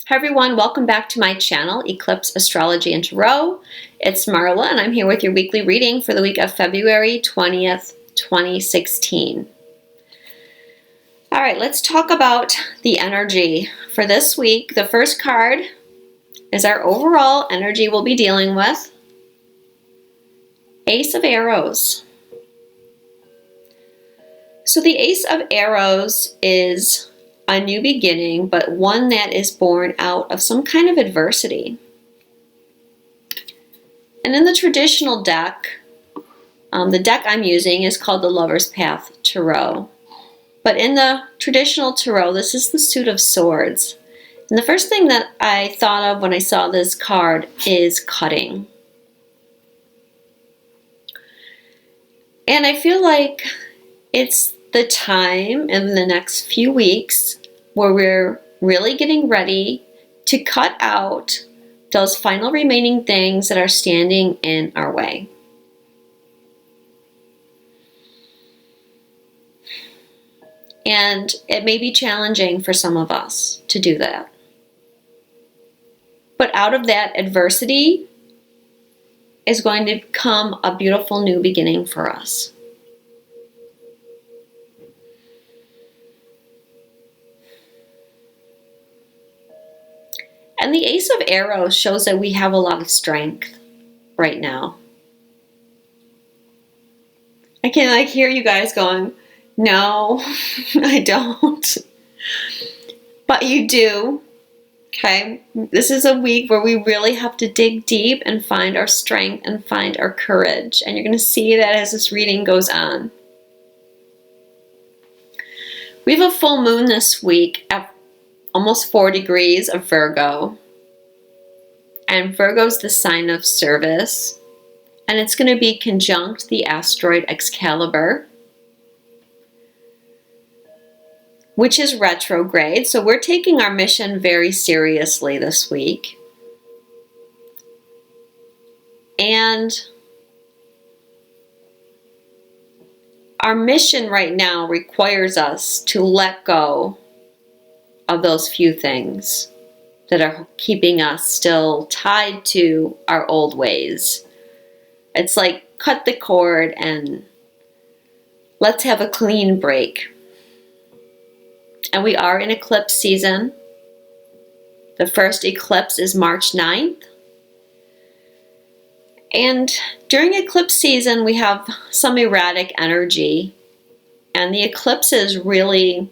Hi everyone, welcome back to my channel, Eclipse, Astrology, and Tarot. It's Marla and I'm here with your weekly reading for the week of February 20th, 2016. Alright, let's talk about the energy for this week. The first card is our overall energy we'll be dealing with. Ace of Arrows. So the Ace of Arrows is a new beginning, but one that is born out of some kind of adversity. And in the traditional deck, the deck I'm using is called the Lover's Path Tarot. But in the traditional tarot, this is the Suit of Swords. And the first thing that I thought of when I saw this card is cutting. And I feel like it's the time in the next few weeks where we're really getting ready to cut out those final remaining things that are standing in our way. And it may be challenging for some of us to do that. But out of that adversity is going to come a beautiful new beginning for us. And the Ace of Arrows shows that we have a lot of strength right now. I can hear you guys going, no, I don't. But you do, okay? This is a week where we really have to dig deep and find our strength and find our courage. And you're going to see that as this reading goes on. We have a full moon this week at almost 4 degrees of Virgo. And Virgo's the sign of service. And it's going to be conjunct the asteroid Excalibur, which is retrograde. So we're taking our mission very seriously this week. And our mission right now requires us to let go of those few things that are keeping us still tied to our old ways. It's like cut the cord and let's have a clean break. And we are in eclipse season. The first eclipse is March 9th. And during eclipse season, we have some erratic energy. And the eclipses really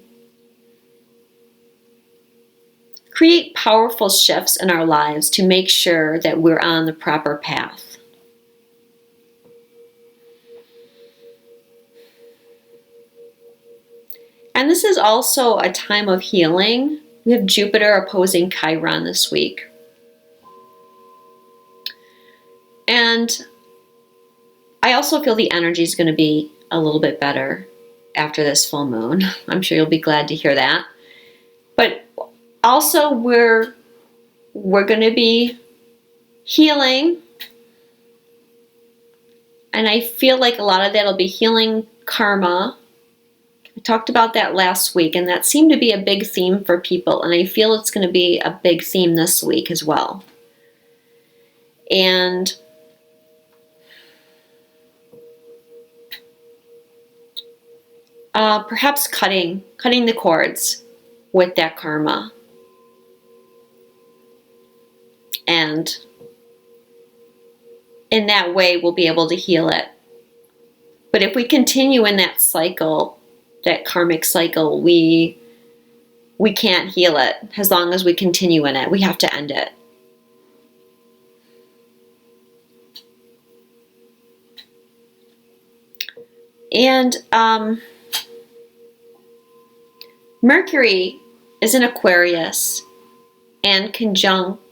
create powerful shifts in our lives to make sure that we're on the proper path. And this is also a time of healing. We have Jupiter opposing Chiron this week. And I also feel the energy is going to be a little bit better after this full moon. I'm sure you'll be glad to hear that. But also, we're going to be healing, and I feel like a lot of that will be healing karma. I talked about that last week, and that seemed to be a big theme for people, and I feel it's going to be a big theme this week as well. And perhaps cutting the cords with that karma. And in that way, we'll be able to heal it. But if we continue in that cycle, that karmic cycle, we can't heal it as long as we continue in it. We have to end it. And Mercury is in Aquarius and conjunct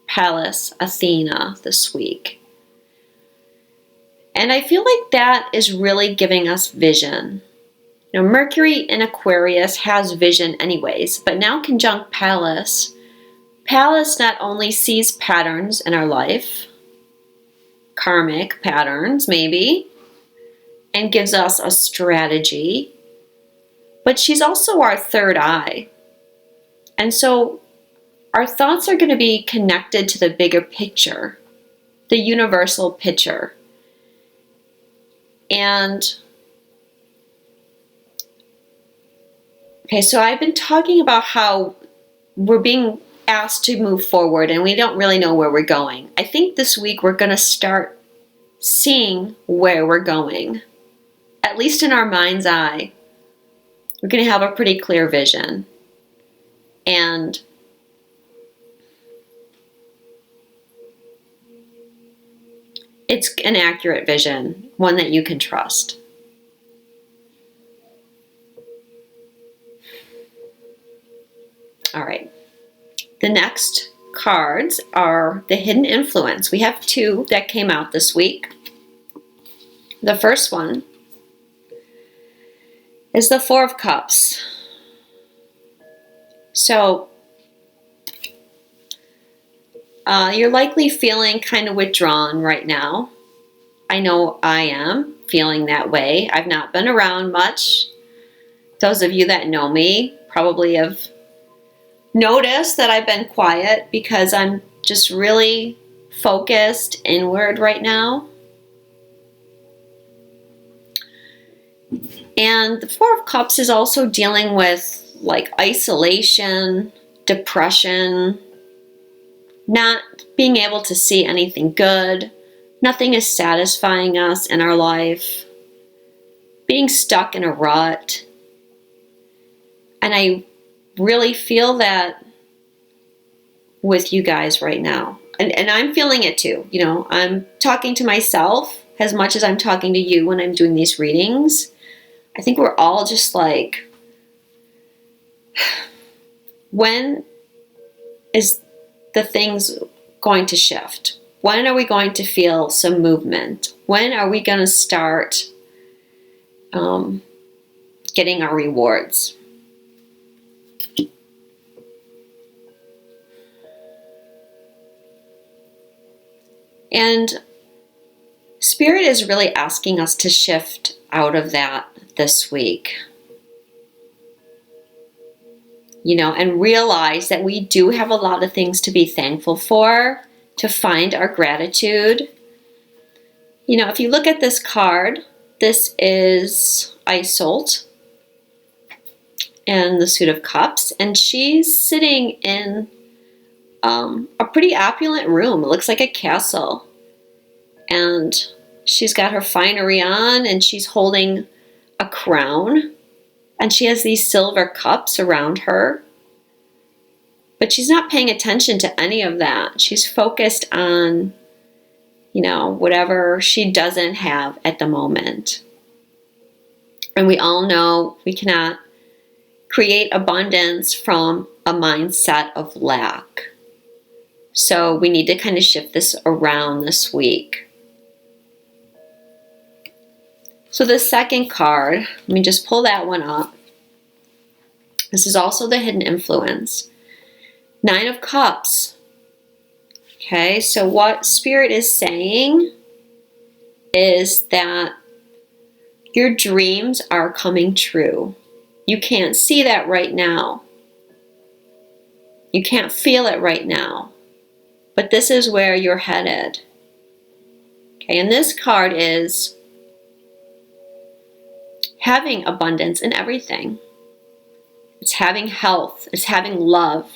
Pallas Athena this week. And I feel like that is really giving us vision. You know, Mercury in Aquarius has vision anyways, but now conjunct Pallas. Pallas not only sees patterns in our life, karmic patterns maybe, and gives us a strategy, but she's also our third eye. And so our thoughts are going to be connected to the bigger picture, the universal picture. And okay, so I've been talking about how we're being asked to move forward and we don't really know where we're going. I think this week we're going to start seeing where we're going, at least in our mind's eye. We're going to have a pretty clear vision. And it's an accurate vision, one that you can trust. All right. The next cards are the hidden influence. We have 2 that came out this week. The first one is the 4 of Cups. So you're likely feeling kind of withdrawn right now. I know I am feeling that way. I've not been around much. Those of you that know me probably have noticed that I've been quiet because I'm just really focused inward right now. And the 4 of Cups is also dealing with like isolation, depression, not being able to see anything good. Nothing is satisfying us in our life. Being stuck in a rut. And I really feel that with you guys right now. And I'm feeling it too. You know, I'm talking to myself as much as I'm talking to you when I'm doing these readings. I think we're all just like, when is the things going to shift? When are we going to feel some movement? When are we going to start getting our rewards? And Spirit is really asking us to shift out of that this week. You know, and realize that we do have a lot of things to be thankful for, to find our gratitude. You know, if you look at this card, this is Isolde and the Suit of Cups, and she's sitting in a pretty opulent room. It looks like a castle. And she's got her finery on, and she's holding a crown. And she has these silver cups around her. But she's not paying attention to any of that. She's focused on, you know, whatever she doesn't have at the moment. And we all know we cannot create abundance from a mindset of lack. So we need to kind of shift this around this week. So the second card, let me just pull that one up. This is also the hidden influence. 9 of Cups. Okay, so what Spirit is saying is that your dreams are coming true. You can't see that right now. You can't feel it right now. But this is where you're headed. Okay, and this card is having abundance in everything. It's having health. It's having love.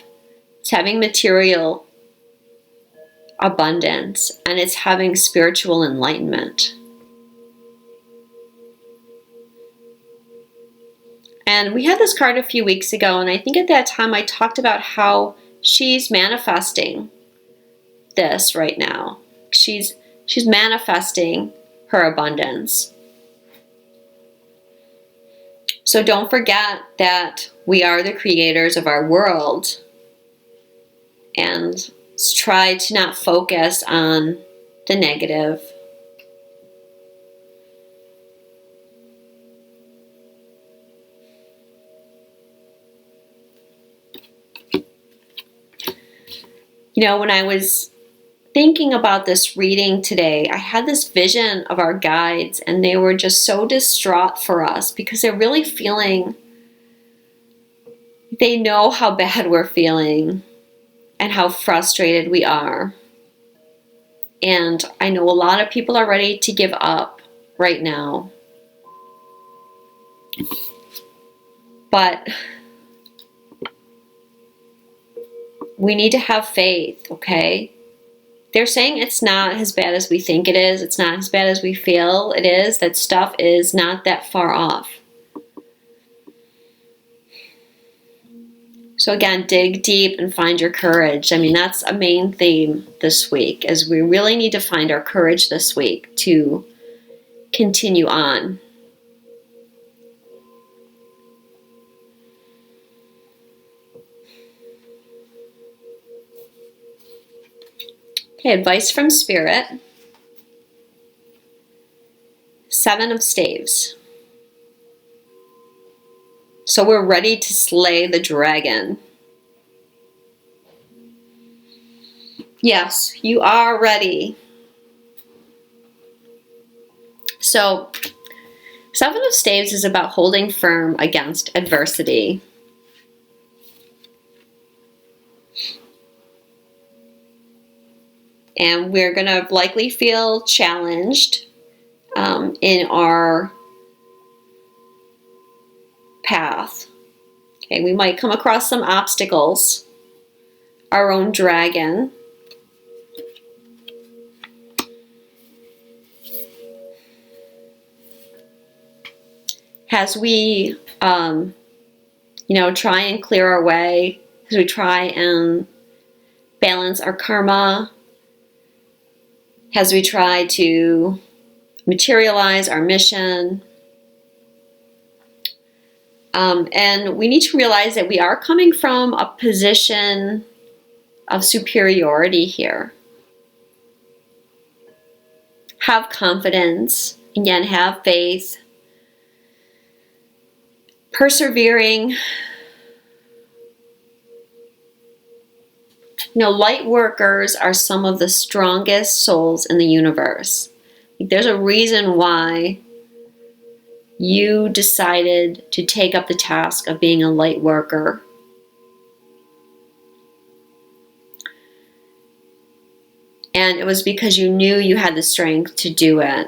It's having material abundance. And it's having spiritual enlightenment. And we had this card a few weeks ago, and I think at that time I talked about how she's manifesting this right now. She's manifesting her abundance. So don't forget that we are the creators of our world, and try to not focus on the negative. You know, when I was thinking about this reading today, I had this vision of our guides, and they were just so distraught for us because they're really feeling, they know how bad we're feeling. and how frustrated we are. And I know a lot of people are ready to give up right now. But we need to have faith, okay? They're saying it's not as bad as we think it is. It's not as bad as we feel it is. That stuff is not that far off. So again, dig deep and find your courage. I mean, that's a main theme this week, is we really need to find our courage this week to continue on. Okay, advice from Spirit. 7 of Staves. So we're ready to slay the dragon. Yes, you are ready. So 7 of Staves is about holding firm against adversity. And we're going to likely feel challenged in our path. Okay, we might come across some obstacles, our own dragon. As we, try and clear our way, as we try and balance our karma, as we try to materialize our mission. And we need to realize that we are coming from a position of superiority here. Have confidence, again, have faith, persevering. Light workers are some of the strongest souls in the universe. There's a reason why you decided to take up the task of being a light worker. And it was because you knew you had the strength to do it.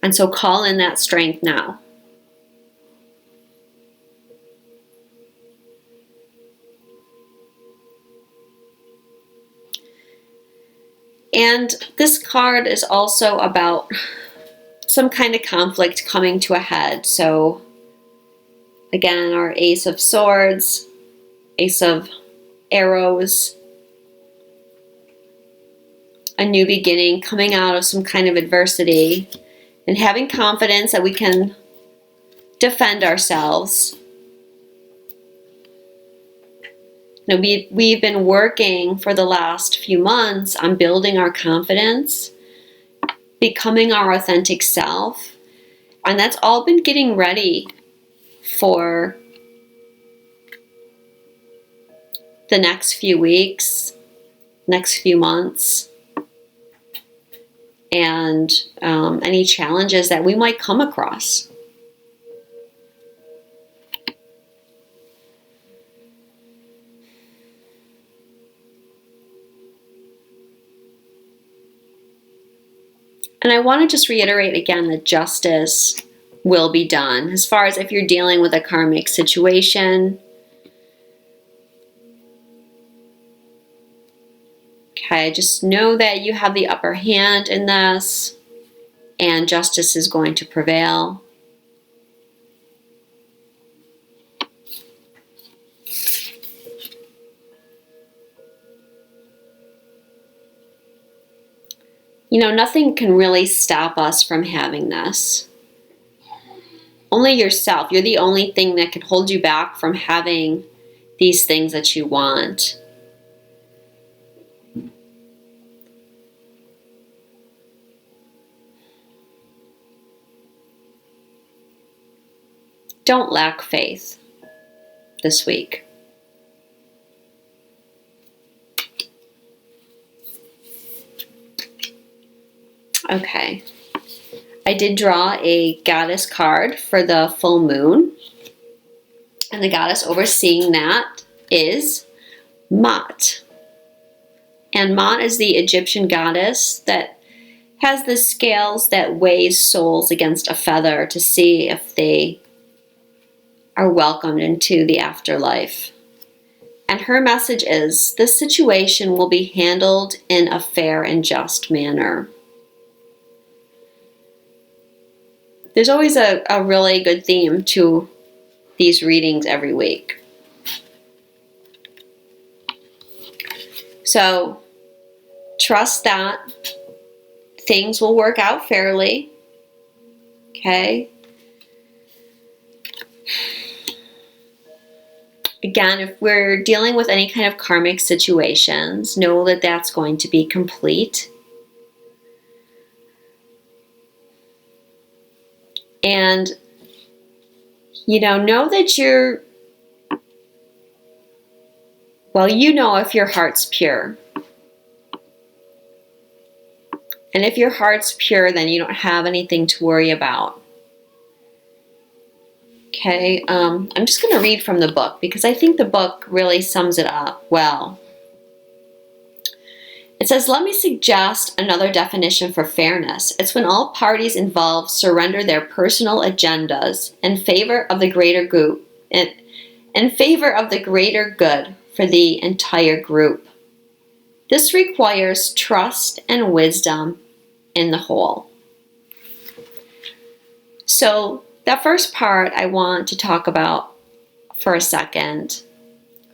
And so call in that strength now. And this card is also about some kind of conflict coming to a head. So again, our Ace of Swords, Ace of Arrows, a new beginning, coming out of some kind of adversity and having confidence that we can defend ourselves. We've been working for the last few months on building our confidence, becoming our authentic self, and that's all been getting ready for the next few weeks, next few months, and any challenges that we might come across. And I want to just reiterate again that justice will be done. As far as if you're dealing with a karmic situation, okay, just know that you have the upper hand in this and justice is going to prevail. Nothing can really stop us from having this. Only yourself. You're the only thing that can hold you back from having these things that you want. Don't lack faith this week. Okay, I did draw a goddess card for the full moon, and the goddess overseeing that is Ma'at. And Ma'at is the Egyptian goddess that has the scales that weighs souls against a feather to see if they are welcomed into the afterlife. And her message is, this situation will be handled in a fair and just manner. There's always a really good theme to these readings every week. So trust that things will work out fairly. Okay? Again, if we're dealing with any kind of karmic situations, know that that's going to be complete. And, know that you're, well, if your heart's pure. And if your heart's pure, then you don't have anything to worry about. Okay, I'm just going to read from the book because I think the book really sums it up well. It says, let me suggest another definition for fairness. It's when all parties involved surrender their personal agendas in favor of the greater good, in favor of the greater good for the entire group. This requires trust and wisdom in the whole. So that first part I want to talk about for a second.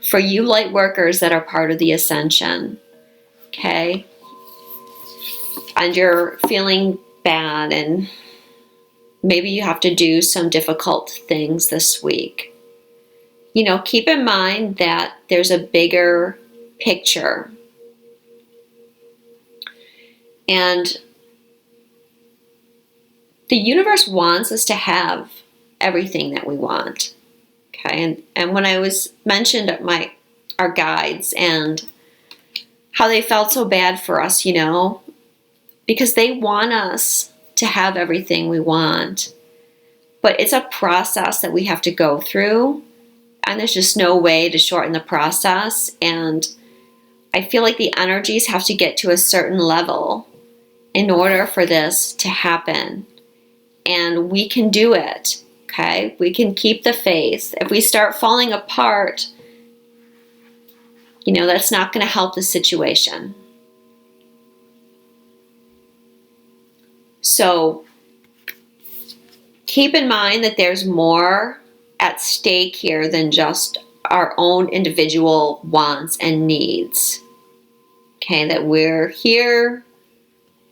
For you light workers that are part of the ascension, okay? And you're feeling bad and maybe you have to do some difficult things this week. Keep in mind that there's a bigger picture. And the universe wants us to have everything that we want. Okay, and when I was mentioned at our guides and how they felt so bad for us, because they want us to have everything we want. But it's a process that we have to go through, and there's just no way to shorten the process. And I feel like the energies have to get to a certain level in order for this to happen. And we can do it, okay? We can keep the faith. If we start falling apart, that's not going to help the situation. So keep in mind that there's more at stake here than just our own individual wants and needs. Okay, that we're here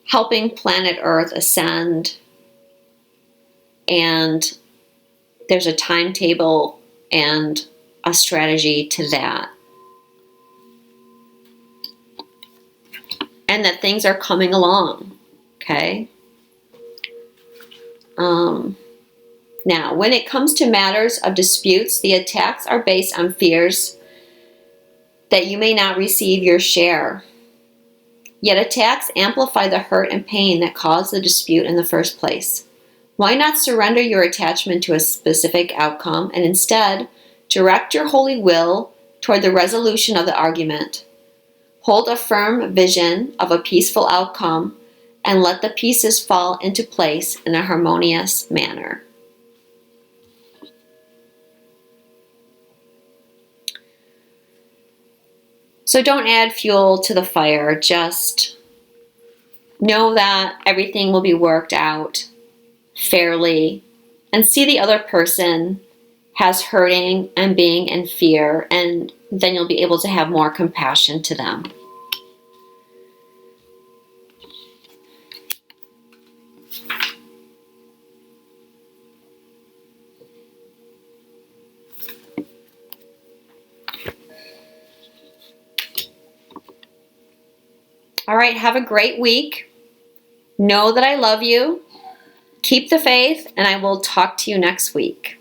helping planet Earth ascend. And there's a timetable and a strategy to that. And that things are coming along, okay? Now, when it comes to matters of disputes, the attacks are based on fears that you may not receive your share. Yet attacks amplify the hurt and pain that caused the dispute in the first place. Why not surrender your attachment to a specific outcome and instead direct your holy will toward the resolution of the argument? Hold a firm vision of a peaceful outcome and let the pieces fall into place in a harmonious manner. So don't add fuel to the fire. Just know that everything will be worked out fairly, and see the other person as hurting and being in fear, and then you'll be able to have more compassion to them. All right, have a great week. Know that I love you. Keep the faith, and I will talk to you next week.